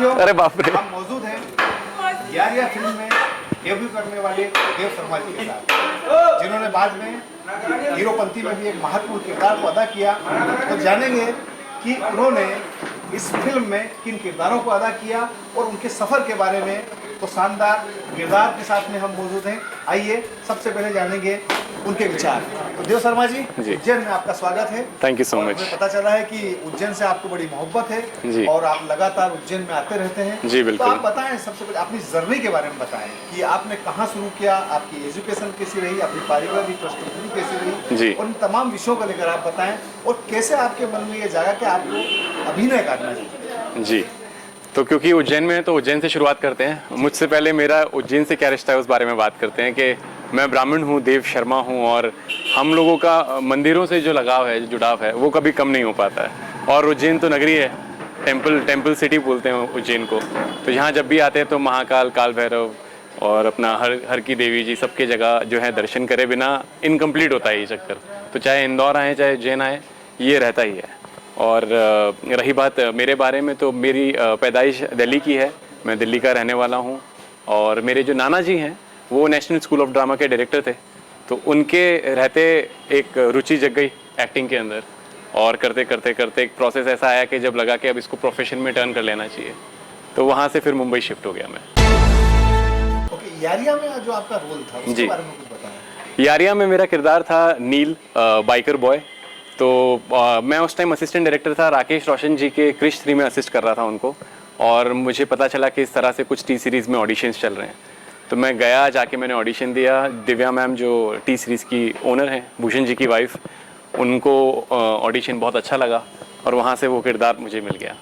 साथियों, अरे बाप रे, हम मौजूद हैं यारिया फिल्म में डेब्यू करने वाले देव शर्मा जी के साथ, जिन्होंने बाद में हीरोपंती में भी एक महत्वपूर्ण किरदार को अदा किया। तो जानेंगे कि उन्होंने इस फिल्म में किन किरदारों को अदा किया और उनके सफर के बारे में। तो शानदार किरदार के साथ में हम मौजूद हैं। आइए सबसे पहले जानेंगे उनके विचार। तो देव शर्मा जी, उज्जैन में आपका स्वागत है। Thank you so much. हमें पता चला है कि उज्जैन से आपको बड़ी मोहब्बत है जी। और आप लगातार उज्जैन में आते रहते हैं। जी बिल्कुल। तो आप बताएं, सबसे पहले अपनी जर्नी के बारे में बताएं कि आपने कहाँ शुरू किया, आपकी एजुकेशन कैसी रही, अपनी पारिवारिक पृष्ठभूमि कैसी रही जी। उन तमाम विषयों को लेकर आप बताएं और कैसे आपके मन में ये जागा कि आपको अभिनय करना चाहिए। जी, तो क्योंकि उज्जैन में है तो उज्जैन से शुरुआत करते हैं। मुझसे पहले मेरा उज्जैन से क्या रिश्ता है उस बारे में बात करते हैं कि मैं ब्राह्मण हूँ, देव शर्मा हूँ, और हम लोगों का मंदिरों से जो लगाव है, जो जुड़ाव है, वो कभी कम नहीं हो पाता है। और उज्जैन तो नगरी है, टेम्पल सिटी बोलते हैं उज्जैन को। तो यहाँ जब भी आते हैं तो महाकाल, काल भैरव और अपना हर की देवी जी, सबके जगह जो है दर्शन करे बिना इनकम्प्लीट होता है ये चक्कर। तो चाहे इंदौर आए चाहे उज्जैन आए, ये रहता ही है। और रही बात मेरे बारे में, तो मेरी पैदाइश दिल्ली की है, मैं दिल्ली का रहने वाला हूँ। और मेरे जो नाना जी हैं वो नेशनल स्कूल ऑफ ड्रामा के डायरेक्टर थे, तो उनके रहते एक रुचि जग गई एक्टिंग के अंदर। और करते करते करते एक प्रोसेस ऐसा आया कि जब लगा कि अब इसको प्रोफेशन में टर्न कर लेना चाहिए, तो वहाँ से फिर मुंबई शिफ्ट हो गया मैं। ओके, यारिया में जो आपका रोल था उसके बारे में कुछ बताएं। यारिया में मेरा किरदार था नील, बाइकर बॉय। तो मैं उस टाइम असिस्टेंट डायरेक्टर था, राकेश रोशन जी के क्रिश 3 में असिस्ट कर रहा था उनको। और मुझे पता चला कि इस तरह से कुछ टी सीरीज़ में ऑडिशंस चल रहे हैं, तो मैं गया, जाके मैंने ऑडिशन दिया। दिव्या मैम जो टी सीरीज़ की ओनर हैं, भूषण जी की वाइफ, उनको ऑडिशन बहुत अच्छा लगा और वहाँ से वो किरदार मुझे मिल गया।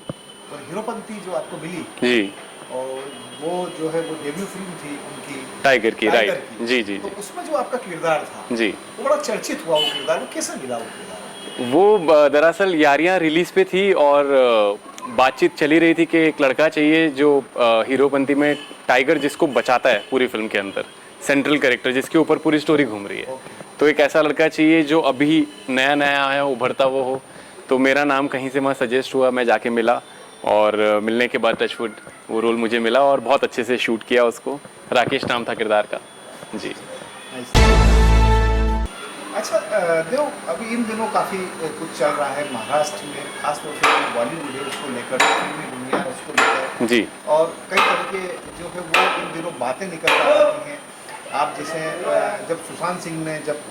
और हीरोपंती जो आपको मिली जी, और वो जो है वो डेब्यू फिल्म थी उनकी, टाइगर की, राइट। जी जी तो जी उसमें जो आपका किरदार था जी, वो बड़ा चर्चित हुआ। वो किरदार वो कैसे मिला? वो किरदार वो दरअसल यारियां रिलीज़ पे थी और बातचीत चली रही थी कि एक लड़का चाहिए जो हीरोपंती में टाइगर जिसको बचाता है पूरी फिल्म के अंदर, सेंट्रल कैरेक्टर जिसके ऊपर पूरी स्टोरी घूम रही है। तो एक ऐसा लड़का चाहिए जो अभी नया नया आया, उभरता वो हो। तो मेरा नाम कहीं से वहाँ सजेस्ट हुआ, मैं जाके मिला और मिलने के बाद टचवुड वो रोल मुझे मिला और बहुत अच्छे से शूट किया उसको। राकेश नाम था किरदार का। जी। अच्छा देव, अभी इन दिनों काफ़ी कुछ चल रहा है महाराष्ट्र में, खासतौर से बॉलीवुड है उसको लेकर, फिल्मी दुनिया है उसको लेकर जी। और कई तरह के जो है वो इन दिनों बातें निकल कर आती हैं। आप जैसे जब सुशांत सिंह ने जब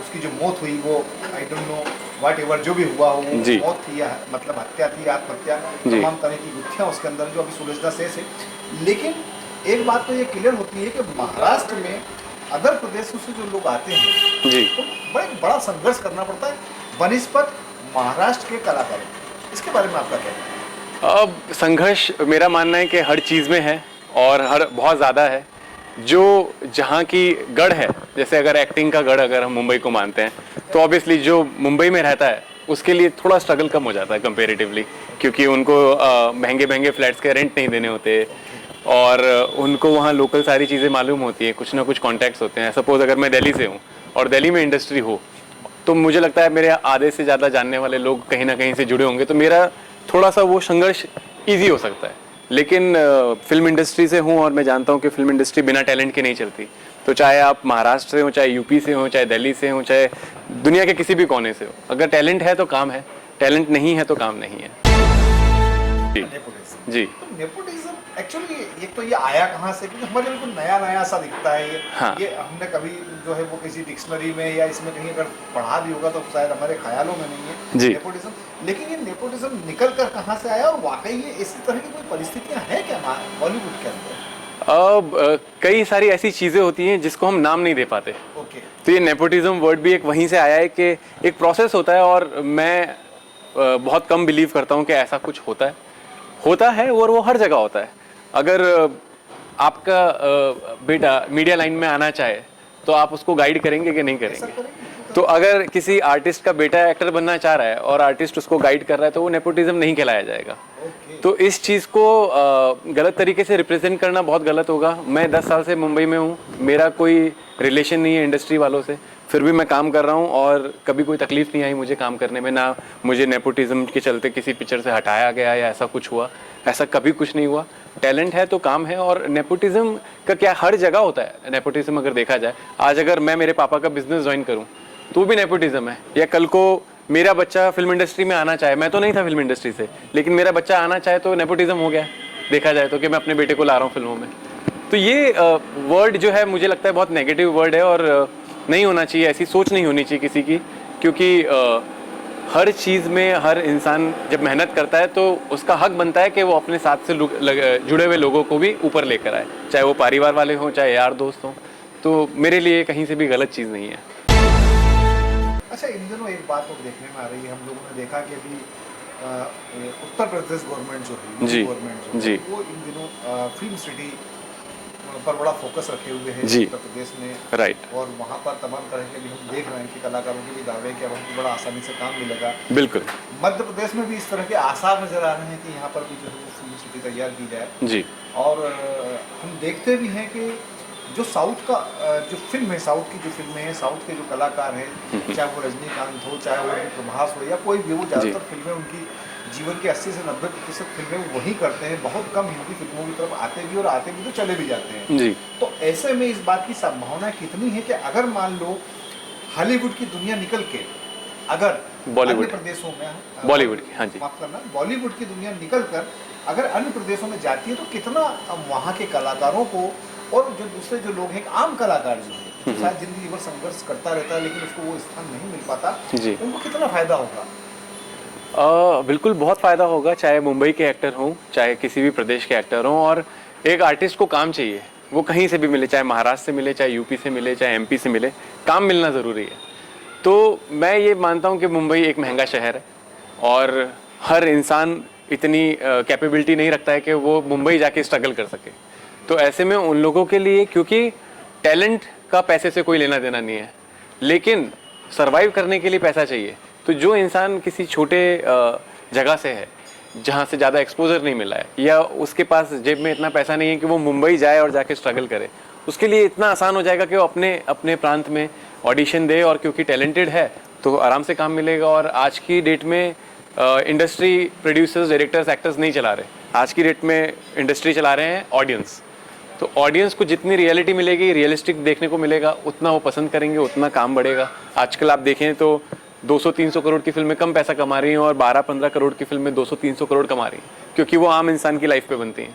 उसकी जो मौत हुई, वो I don't know what ever जो भी हुआ हो, वो मौत थी या मतलब हत्या थी, आत्महत्या, तमाम तरह की गुत्थियाँ उसके अंदर जो अभी सुलझना शेष है। लेकिन एक बात तो ये क्लियर होती है कि महाराष्ट्र में अदर प्रदेशों से जो लोग आते हैं जी, तो बड़ा संघर्ष करना पड़ता है बनिस्बत महाराष्ट्र के कलाकारों। इसके बारे में आपका क्या कहना है? अब संघर्ष मेरा मानना है कि हर चीज़ में है और हर बहुत ज़्यादा है। जो जहाँ की गढ़ है, जैसे अगर एक्टिंग का गढ़ अगर हम मुंबई को मानते हैं, तो ऑब्वियसली जो मुंबई में रहता है उसके लिए थोड़ा स्ट्रगल कम हो जाता है कंपेरेटिवली, क्योंकि उनको महंगे महंगे फ्लैट्स के रेंट नहीं देने होते और उनको वहाँ लोकल सारी चीज़ें मालूम होती है, कुछ ना कुछ कॉन्टैक्ट्स होते हैं। सपोज़ अगर मैं दिल्ली से हूँ और दिल्ली में इंडस्ट्री हो, तो मुझे लगता है मेरे आधे से ज़्यादा जानने वाले लोग कहीं ना कहीं से जुड़े होंगे, तो मेरा थोड़ा सा वो संघर्ष ईजी हो सकता है। लेकिन फिल्म इंडस्ट्री से हूँ और मैं जानता हूँ कि फिल्म इंडस्ट्री बिना टैलेंट के नहीं चलती। तो चाहे आप महाराष्ट्र से हो, चाहे यूपी से हो, चाहे दिल्ली से हो, चाहे दुनिया के किसी भी कोने से हो, अगर टैलेंट है तो काम है, टैलेंट नहीं है तो काम नहीं है। जी जी। तो नेपोटिज्म एक्चुअली एक तो ये आया कहाँ से, क्योंकि हमारे बिल्कुल नया नया सा दिखता है ये। हाँ। ये हमने कभी जो है वो किसी डिक्शनरी में या इसमें कहीं अगर पढ़ा भी होगा तो शायद हमारे ख्यालों में नहीं है जी। नेपोटिज्म। लेकिन ये नेपोटिज्म निकल कर कहाँ से आया और वाकई ये इसी तरह की कोई परिस्थितियाँ हैं क्या बॉलीवुड के अंदर? अब कई सारी ऐसी चीज़ें होती हैं जिसको हम नाम नहीं दे पाते। ओके। तो ये नेपोटिज्म वर्ड भी एक वहीं से आया है कि एक प्रोसेस होता है और मैं बहुत कम बिलीव करता हूँ कि ऐसा कुछ होता है और वो हर जगह होता है। अगर आपका बेटा मीडिया लाइन में आना चाहे तो आप उसको गाइड करेंगे कि नहीं करेंगे? तो अगर किसी आर्टिस्ट का बेटा एक्टर बनना चाह रहा है और आर्टिस्ट उसको गाइड कर रहा है तो वो नेपोटिज्म नहीं कहलाया जाएगा। तो इस चीज़ को गलत तरीके से रिप्रेजेंट करना बहुत गलत होगा। मैं 10 साल से मुंबई में हूँ, मेरा कोई रिलेशन नहीं है इंडस्ट्री वालों से, फिर भी मैं काम कर रहा हूँ और कभी कोई तकलीफ नहीं आई मुझे काम करने में, ना मुझे नेपोटिज्म के चलते किसी पिक्चर से हटाया गया या ऐसा कुछ हुआ। ऐसा कभी कुछ नहीं हुआ। टैलेंट है तो काम है। और नेपोटिज्म का क्या, हर जगह होता है नेपोटिज्म। अगर देखा जाए, आज अगर मैं मेरे पापा का बिजनेस ज्वाइन करूं तो भी नेपोटिज्म है। या कल को मेरा बच्चा फिल्म इंडस्ट्री में आना चाहे, मैं तो नहीं था फिल्म इंडस्ट्री से, लेकिन मेरा बच्चा आना चाहे तो नेपोटिज्म हो गया देखा जाए तो, कि मैं अपने बेटे को ला रहा हूँ फिल्मों में। तो ये वर्ड जो है मुझे लगता है बहुत नेगेटिव वर्ड है, और नहीं होना चाहिए, ऐसी सोच नहीं होनी चाहिए किसी की। क्योंकि हर चीज़ में हर इंसान जब मेहनत करता है तो उसका हक बनता है कि वो अपने साथ से जुड़े हुए लोगों को भी ऊपर लेकर आए, चाहे वो परिवार वाले हों, चाहे यार दोस्त हों। तो मेरे लिए कहीं से भी गलत चीज़ नहीं है। अच्छा, इन दिनों एक बात तो देखने में आ रही है, हम लोगों ने देखा कि अभी उत्तर प्रदेश गवर्नमेंट जो है, जी गवर्नमेंट जी, वो इन दिनों फिल्म सिटी पर बड़ा फोकस रखे हुए हैं जी, उत्तर प्रदेश में। राइट, और वहाँ पर तमाम तरह के भी हम देख रहे हैं कि कलाकारों के भी दावे कि अब हमको बड़ा आसानी से काम मिलेगा। बिल्कुल, मध्य प्रदेश में भी इस तरह के आसार नजर आ रहे हैं कि यहाँ पर भी जो है वो फिल्म सिटी तैयार की जाए। जी, और हम देखते भी हैं कि जो साउथ का जो फिल्म है, साउथ की जो फिल्में हैं, साउथ के जो कलाकार हैं, चाहे वो रजनीकांत हो, चाहे वो प्रभास हो, या कोई भी वो, ज़्यादातर फिल्में उनकी जीवन के 80 से 90% फिल्में वो वही करते हैं। बहुत कम हिंदी फिल्मों की तरफ आते भी, और आते भी तो चले भी जाते हैं। जी, तो ऐसे में इस बात की संभावना कितनी है कि अगर मान लो हॉलीवुड की दुनिया निकल के अगर बॉलीवुड, अन्य प्रदेशों में, बॉलीवुड की, हाँ जी, माफ करना, बॉलीवुड की दुनिया निकल कर अगर अन्य प्रदेशों में जाती है तो कितना वहाँ के कलाकारों को, और जो दूसरे जो लोग हैं, आम कलाकार जो है, शायद जिंदगी भर संघर्ष करता रहता है लेकिन उसको वो स्थान नहीं मिल पाता, जी, उनको कितना फायदा होगा? बिल्कुल बहुत फ़ायदा होगा, चाहे मुंबई के एक्टर हों, चाहे किसी भी प्रदेश के एक्टर हों। और एक आर्टिस्ट को काम चाहिए, वो कहीं से भी मिले, चाहे महाराष्ट्र से मिले, चाहे यूपी से मिले, चाहे एमपी से मिले, काम मिलना ज़रूरी है। तो मैं ये मानता हूँ कि मुंबई एक महंगा शहर है, और हर इंसान इतनी कैपेबिलिटी नहीं रखता है कि वो मुंबई जाके स्ट्रगल कर सके। तो ऐसे में उन लोगों के लिए, क्योंकि टैलेंट का पैसे से कोई लेना देना नहीं है, लेकिन सरवाइव करने के लिए पैसा चाहिए। तो जो इंसान किसी छोटे जगह से है, जहाँ से ज़्यादा एक्सपोजर नहीं मिला है, या उसके पास जेब में इतना पैसा नहीं है कि वो मुंबई जाए और जाके स्ट्रगल करे, उसके लिए इतना आसान हो जाएगा कि वो अपने अपने प्रांत में ऑडिशन दे, और क्योंकि टैलेंटेड है तो आराम से काम मिलेगा। और आज की डेट में इंडस्ट्री प्रोड्यूसर्स, डायरेक्टर्स, एक्टर्स नहीं चला रहे, आज की डेट में इंडस्ट्री चला रहे हैं ऑडियंस। तो ऑडियंस को जितनी रियलिटी मिलेगी, रियलिस्टिक देखने को मिलेगा, उतना वो पसंद करेंगे, उतना काम बढ़ेगा। आजकल आप देखें तो 200-300 करोड़ की फिल्में कम पैसा कमा रही हैं, और 12-15 करोड़ की फिल्में 200-300 करोड़ कमा रही हैं, क्योंकि वो आम इंसान की लाइफ पे बनती हैं।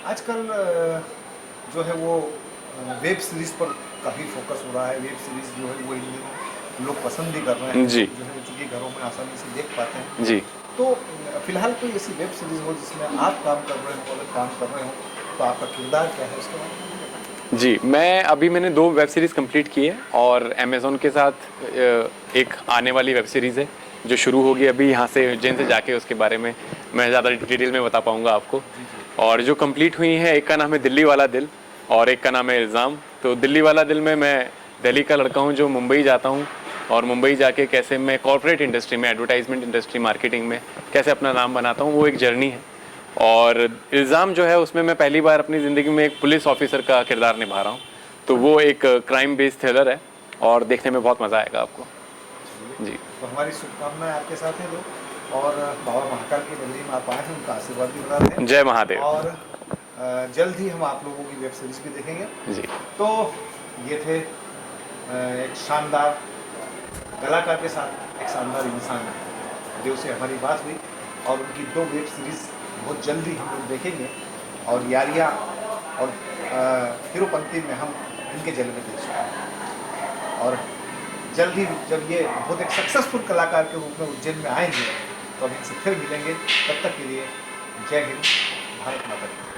आजकल जो है वो वेब सीरीज पर काफ़ी फोकस हो रहा है। वेब सीरीज जो है वो इन दिनों लोग पसंद भी कर रहे हैं, जी, जो है चूँकि घरों में आसानी से देख पाते हैं। जी, तो फिलहाल कोई ऐसी वेब सीरीज हो जिसमें आप काम कर रहे हो, अगर काम कर रहे हो तो आपका किरदार क्या है, उसके बारे में बताएं। जी, मैंने 2 वेब सीरीज़ कंप्लीट की है, और अमेज़ॉन के साथ एक आने वाली वेब सीरीज़ है जो शुरू होगी अभी। यहाँ से उज्जैन से जाके उसके बारे में मैं ज़्यादा डिटेल में बता पाऊँगा आपको। और जो कंप्लीट हुई हैं, एक का नाम है दिल्ली वाला दिल, और एक का नाम है इल्ज़ाम। तो दिल्ली वाला दिल में मैं दिल्ली का लड़का हूँ जो मुंबई जाता हूँ, और मुंबई जाके कैसे मैं कॉर्पोरेट इंडस्ट्री में, एडवर्टाइजमेंट इंडस्ट्री, मार्केटिंग में कैसे अपना नाम बनाता हूँ, वो एक जर्नी है। और इल्ज़ाम जो है उसमें मैं पहली बार अपनी ज़िंदगी में एक पुलिस ऑफिसर का किरदार निभा रहा हूँ। तो वो एक क्राइम बेस्ड थ्रिलर है, और देखने में बहुत मज़ा आएगा आपको। जी, तो हमारी शुभकामनाएं आपके साथ हैं लोग, और बाबा महाकाल की नगरी में आप आए हैं, उनका आशीर्वाद भी बना रहे हैं। जय महादेव। और जल्द ही हम आप लोगों की वेब सीरीज भी देखेंगे। जी, तो ये थे एक शानदार कलाकार के साथ एक शानदार इंसान, देव से हमारी बात हुई, और उनकी 2 वेब सीरीज बहुत जल्दी हम लोग देखेंगे। और यारिया और हीरोपंती में हम इनके जन्म में देख चुके हैं, और जल्द ही जब ये बहुत एक सक्सेसफुल कलाकार के रूप में उज्जैन में आएंगे तो हम इनसे फिर मिलेंगे। तब तक के लिए जय हिंद, भारत माता की।